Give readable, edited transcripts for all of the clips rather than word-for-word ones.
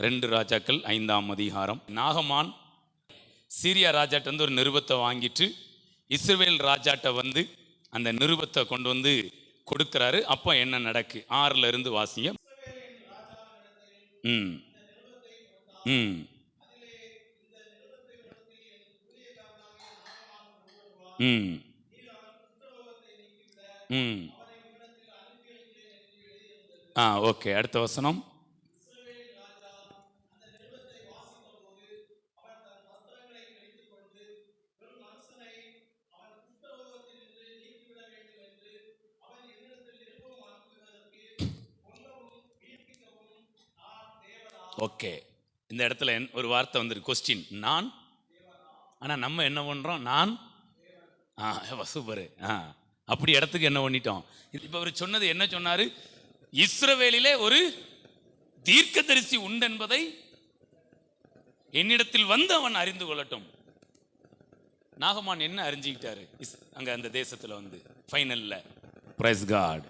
2 ராஜாக்கள் 5ஆம் அதிகாரம். நாகமான் சீரியா ராஜாட்ட வந்து ஒரு நிருபத்தை வாங்கிட்டு இஸ்ரவேல் ராஜாட்ட வந்து அந்த நிருபத்தை கொண்டு வந்து கொடுக்கிறாரு. அப்போ என்ன நடக்கு? 6ல இருந்து வாசிங்க. ம் ம் ம் ம் ஓகே. அடுத்த வசனம். ஓகே, இந்த இடத்துல ஒரு வார்த்தை வந்துருக்கு, கொஸ்டின். நான், ஆனால் நம்ம என்ன பண்ணுறோம்? நான் சூப்பரு. அப்படி இடத்துக்கு என்ன பண்ணிட்டோம்? இப்போ அவர் சொன்னது என்ன சொன்னார்? இஸ்ரவேலிலே ஒரு தீர்க்கதரிசி உண்டு என்பதை என்னிடத்தில் வந்து அவன் அறிந்து கொள்ளட்டும். நாகமான் என்ன அறிஞ்சிக்கிட்டாரு அங்கே அந்த தேசத்தில் வந்து ஃபைனலில்? Price God.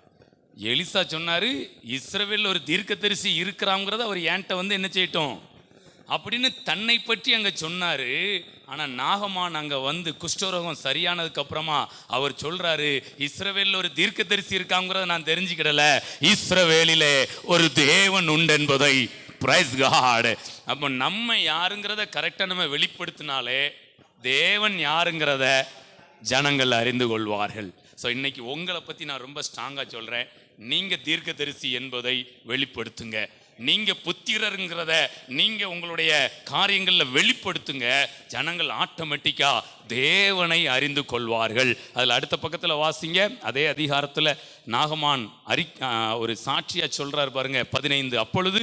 எலிசா சொன்னார், இஸ்ரவேல் ஒரு தீர்க்கதரிசி இருக்கிறாங்கிறத அவர் ஏன்ட்ட வந்து என்ன செய்யட்டும் அப்படின்னு தன்னை பற்றி அங்கே சொன்னார். ஆனால் நாகமான் அங்கே வந்து குஷ்டரோகம் சரியானதுக்கு அப்புறமா அவர் சொல்றாரு, இஸ்ரவேலில் ஒரு தீர்க்கதரிசி இருக்காங்கிறத நான் தெரிஞ்சுக்கிடல, இஸ்ரவேலிலே ஒரு தேவன் உண்டு என்பதை. Praise God. அப்போ நம்ம யாருங்கிறத கரெக்டாக நம்ம வெளிப்படுத்தினாலே தேவன் யாருங்கிறத ஜனங்கள் அறிந்து கொள்வார்கள். ஸோ இன்னைக்கு உங்களை பற்றி நான் ரொம்ப ஸ்ட்ராங்காக சொல்கிறேன். நீங்கள் தீர்க்கதரிசி என்பதை வெளிப்படுத்துங்க. நீங்கள் புத்திரருங்கிறத நீங்கள் உங்களுடைய காரியங்களில் வெளிப்படுத்துங்க. ஜனங்கள் ஆட்டோமேட்டிக்காக தேவனை அறிந்து கொள்வார்கள். அதில் அடுத்த பக்கத்தில் வாசிங்க. அதே அதிகாரத்தில் நாகமான் ஒரு சாட்சியாக சொல்கிறார் பாருங்க, 15. அப்பொழுது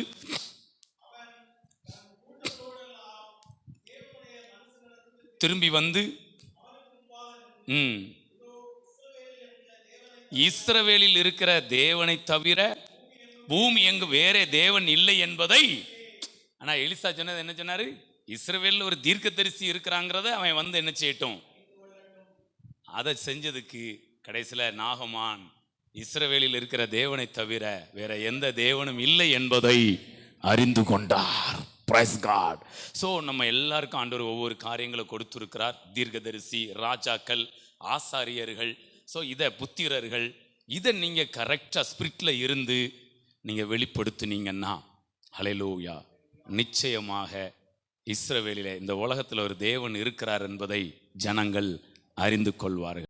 திரும்பி வந்து இஸ்ரவேலில் இருக்கிற தேவனை தவிர பூமி எங்கு வேறே தேவன் இல்லை என்பதை. ஆனால் எலிசா சொன்னது என்ன சொன்னாரு? இஸ்ரவேலில் ஒரு தீர்க்கதரிசி இருக்கிறாங்கிறத அவன் வந்து என்ன செய்யட்டும். அதை செஞ்சதுக்கு கடைசியில் நாகமான் இஸ்ரவேலில் இருக்கிற தேவனை தவிர வேற எந்த தேவனும் இல்லை என்பதை அறிந்து கொண்டார். Price God. ஸோ நம்ம எல்லாருக்கும் ஆண்டவர் ஒவ்வொரு காரியங்களை கொடுத்துருக்கிறார். தீர்க்கதரிசி, ராஜாக்கள், ஆசாரியர்கள், ஸோ இதை புத்திரர்கள், இதை நீங்கள் கரெக்டாக ஸ்பிரிட்டில் இருந்து நீங்கள் வெளிப்படுத்தினீங்கன்னா ஹல்லேலூயா, நிச்சயமாக இஸ்ரவேலிலே இந்த உலகத்தில் ஒரு தேவன் இருக்கிறார் என்பதை ஜனங்கள் அறிந்து கொள்வார்கள்.